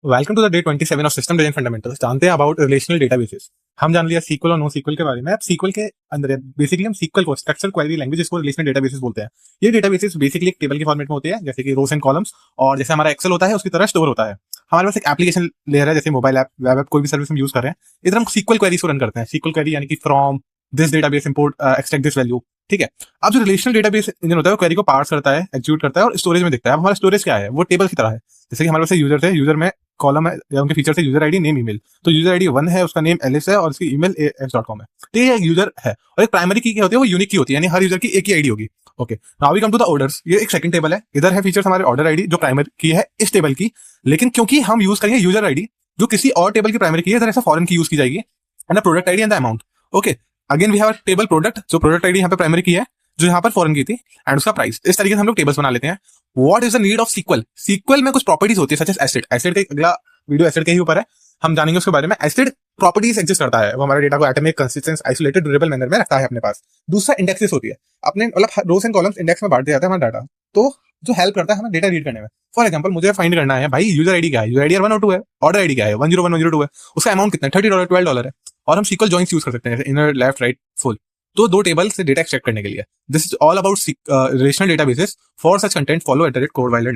Welcome to the day 27 of system design fundamentals. जानते हैं about relational databases. हम जान लिया सीक्वल और नो सीक्वल के बारे में। अब सीक्वल के अंदर बेसिकली हम सीक्वल को स्ट्रक्चर क्वेरी लैंग्वेज इसको रिलेशनल डेटाबेसेस बोलते हैं। ये डेटाबेसेस बेसिकली एक टेबल के फॉर्मेट में होते हैं, जैसे कि रोज एंड कॉलम्स, और जैसे हमारा एक्सेल होता है उसकी तरह स्टोर होता है। हमारे पास एक एप्लीकेशन लेयर है, जैसे मोबाइल ऐप, वेब ऐप, कोई भी सर्विस हम यूज कर रहे हैं, इधर हम सीक्वल क्वेरीज को रन करते हैं। सीक्वल क्वेरी यानी कि from this database import extract this value. ठीक है। अब जो रिलेशनल डेटाबेस इंजन होता है वो क्वेरी को पार्स करता है, एग्जीक्यूट करता है और स्टोरेज में दिखता है। अब हमारा स्टोरेज क्या है, वो टेबल की तरह है। जैसे कि हमारे पास यूजर थे, यूजर में कॉलम है या उनके फीचर है यूजर आईडी, नेम, ईमेल। तो यूजर आईडी 1 है, उसका नेम एलिस है और उसकी ईमेल x.com है। तो ये यूजर है। और एक प्राइमरी की होती है, वो यूनिक की होती है, यानी हर यूजर की एक ही आईडी होगी। Okay, now we come to the orders. ये एक सेकंड टेबल है। इधर है फीचर्स हमारे ऑर्डर आईडी जो प्राइमरी की है इस टेबल की, लेकिन क्योंकि हम यूज करेंगे यूजर आईडी जो किसी और टेबल की प्राइमरी की है, इधर ऐसा फॉरेन की यूज की जाएगी, and the product ID and the amount. Okay, again we have table product, जो प्रोडक्ट आईडी यहाँ पे प्राइमरी की है, जो यहाँ पर फॉरेन की थी, एंड उसका प्राइस। इस तरीके से हम लोग टेबल्स बना लेते हैं। What is the need of SQL? SQL में कुछ प्रॉपर्टीज होती है, सच एज एसिड। एसिड का अगला वीडियो एसिड के ही ऊपर है, हम जानेंगे उसके बारे में। एसिड प्रॉपर्टीज एग्जिस्ट करता है, वो हमारे डेटा को atomic, consistent, isolated, durable manner में रखता है अपने पास। दूसरा इंडेक्सेस होती है, अपने मतलब रोज एंड कॉलम्स इंडेक्स में बांट दिया जाता है हमारा डाटा, तो जो हेल्प करता है हमें डेटा रीड करने में। फॉर एग्जांपल, मुझे फाइंड करना है भाई यूजर आईडी क्या है, यूजर आईडी 1 और 2 है, ऑर्डर आईडी क्या है, 101 102 है, उसका अमाउंट कितना है, $30 $12 है, और हम सीक्वल जॉइंस यूज कर सकते हैं, इनर, लेफ्ट, राइट, फुल। तो दो टेबल से डेटा एक्सट्रैक्ट करने के लिए। This is all about relational databases. For such content follow @codewiler।